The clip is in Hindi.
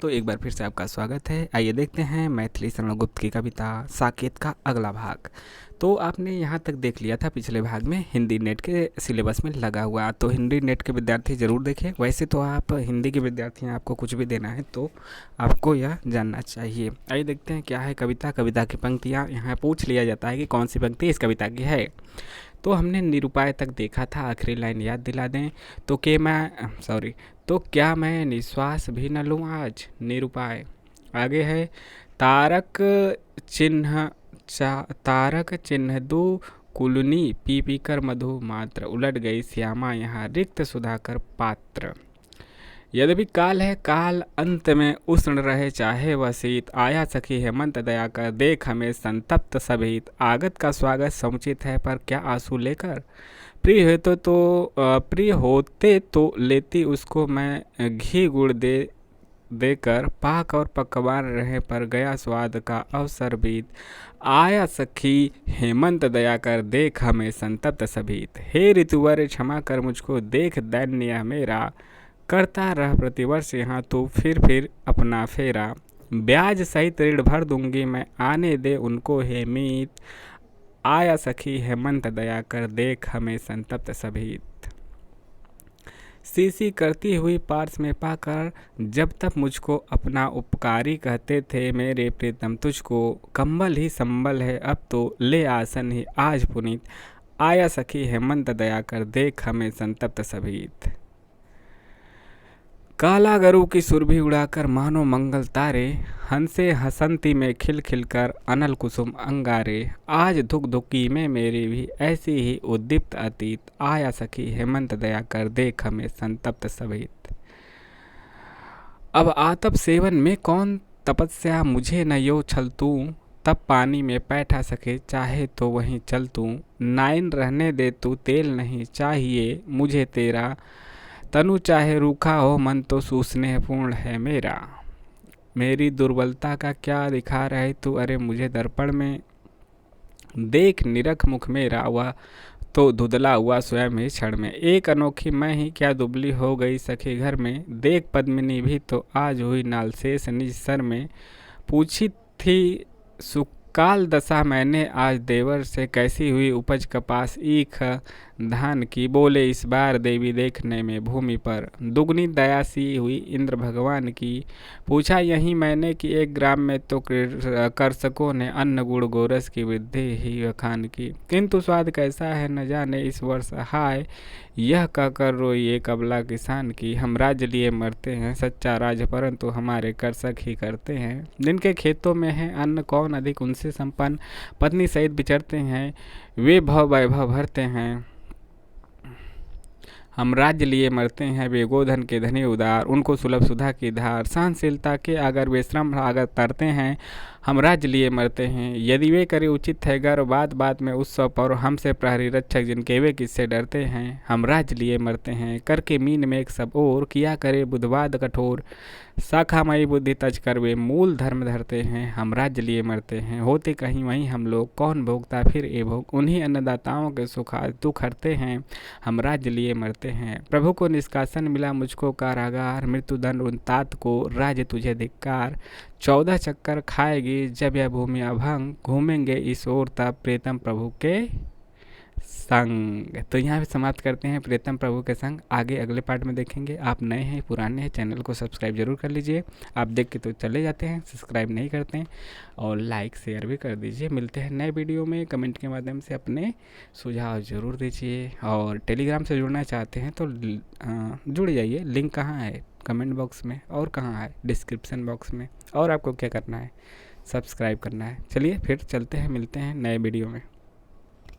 तो एक बार फिर से आपका स्वागत है। आइए देखते हैं मैथिली शरण गुप्त की कविता साकेत का अगला भाग। तो आपने यहाँ तक देख लिया था पिछले भाग में हिंदी नेट के सिलेबस में लगा हुआ, तो हिंदी नेट के विद्यार्थी ज़रूर देखें। वैसे तो आप हिंदी के विद्यार्थी हैं, आपको कुछ भी देना है तो आपको यह जानना चाहिए। आइए देखते हैं क्या है कविता की पंक्तियाँ। यहाँ पूछ लिया जाता है कि कौन सी पंक्ति इस कविता की है। तो हमने निरुपाय तक देखा था, आखिरी लाइन याद दिला दें। तो तो क्या मैं निश्वास भी न लूँ आज, निरुपाय। आगे है तारक तारक चिन्ह दो कुलनी, पी पी कर मधु मात्र, उलट गई श्यामा यहाँ रिक्त सुधाकर पात्र। यद्यपि काल है काल अंत में उष्ण रहे चाहे वह शीत, आया सखी हेमंत दया कर देख हमें संतप्त सभीत। आगत का स्वागत समुचित है पर क्या आंसू लेकर, प्रिय होते तो लेती उसको मैं घी गुड़ देकर, पाक और पकवान रहे पर गया स्वाद का अवसर बीत। आया सखी हेमंत दया कर देख हमें संतप्त सभीत। हे ऋतुवर क्षमा कर मुझको देख दैन्य मेरा, करता रह प्रतिवर्ष यहाँ तो फिर अपना फेरा। ब्याज सहित ऋण भर दूंगी मैं, आने दे उनको हे मीत। आया सखी हेमंत दया कर देख हमें संतप्त सभीत। सी करती हुई पार्स में पाकर, जब तक मुझको अपना उपकारी कहते थे मेरे प्रीतम तुझको, कंबल ही संबल है अब तो ले आसन ही आज पुनीत। आया सखी हेमंत दया कर देख हमें संतप्त सभीत। काला गरु की सुरभि उड़ाकर मानो मंगल तारे, हंसे हसंती में खिल खिलकर अनल कुसुम अंगारे। आज धुक धुकी में मेरी भी ऐसी ही उद्दीप्त अतीत, आया सखी हेमंत दया कर देख हमें संतप्त सभीत। अब आतप सेवन में कौन तपस्या मुझे न यो छल तू, तब पानी में बैठा सके चाहे तो वहीं चल तू। नाइन रहने दे तू तेल नहीं चाहिए मुझे तेरा, तनु चाहे रूखा हो मन तो सुस्नेहपूर्ण है मेरा। मेरी दुर्बलता का क्या दिखा रहे तू, अरे मुझे दर्पण में देख निरख मुख मेरा, वह तो धुंधला हुआ स्वयं ही क्षण में। एक अनोखी मैं ही क्या दुबली हो गई सखी घर में, देख पद्मिनी भी तो आज हुई नालशेष निज सर में। पूछी थी सुकाल दशा मैंने आज देवर से, कैसी हुई उपज कपास ईख धान की, बोले इस बार देवी देखने में भूमि पर, दुगनी दया सी हुई इंद्र भगवान की। पूछा यही मैंने कि एक ग्राम में तो कर्षकों ने अन्न गुड़ गोरस की वृद्धि ही खान की, किंतु स्वाद कैसा है न जाने इस वर्ष, हाय यह कहकर रोई एक अबला किसान की। हम राज्य लिए मरते हैं सच्चा राज परंतु हमारे कर्षक ही करते हैं, जिनके खेतों में है अन्न कौन अधिक उनसे संपन्न, पत्नी सहित विचरते हैं वे भव वैभव भरते हैं। हम राज्य लिए मरते हैं वे गोधन के धनी उदार, उनको सुलभ सुधा की धार, सहनशीलता के अगर वे श्रम अगर तरते हैं। हम राज्य लिए मरते हैं यदि वे करे उचित है गर्व, बात बात में उत्सव पर हमसे प्रहरी रक्षक जिनके वे किससे डरते हैं। हम राज्य लिए मरते हैं करके मीन में एक सब और, किया करे बुधवाद कठोर, शाखामयी बुद्धि तज कर वे मूल धर्म धरते हैं। हम राज्य लिए मरते हैं होते कहीं वहीं हम लोग, कौन भोगता फिर ए भोग, उन्हीं अन्नदाताओं के सुख दुख हरते हैं। हम राज्य लिए मरते हैं प्रभु को निष्कासन मिला मुझको कारागार, मृत्युदंड उन तात को राज्य तुझे धिक्कार। 14 चक्कर खाएगी जब यह भूमि अभंग, घूमेंगे इस ओर तब प्रीतम प्रभु के संग। तो यहाँ पे समाप्त करते हैं प्रीतम प्रभु के संग, आगे अगले पार्ट में देखेंगे। आप नए हैं पुराने हैं चैनल को सब्सक्राइब जरूर कर लीजिए, आप देख के तो चले जाते हैं सब्सक्राइब नहीं करते हैं, और लाइक शेयर भी कर दीजिए। मिलते हैं नए वीडियो में, कमेंट के माध्यम से अपने सुझाव जरूर दीजिए, और टेलीग्राम से जुड़ना चाहते हैं तो जुड़ जाइए। लिंक कहाँ है कमेंट बॉक्स में और कहाँ है डिस्क्रिप्शन बॉक्स में, और आपको क्या करना है सब्सक्राइब करना है। चलिए फिर चलते हैं, मिलते हैं नए वीडियो में।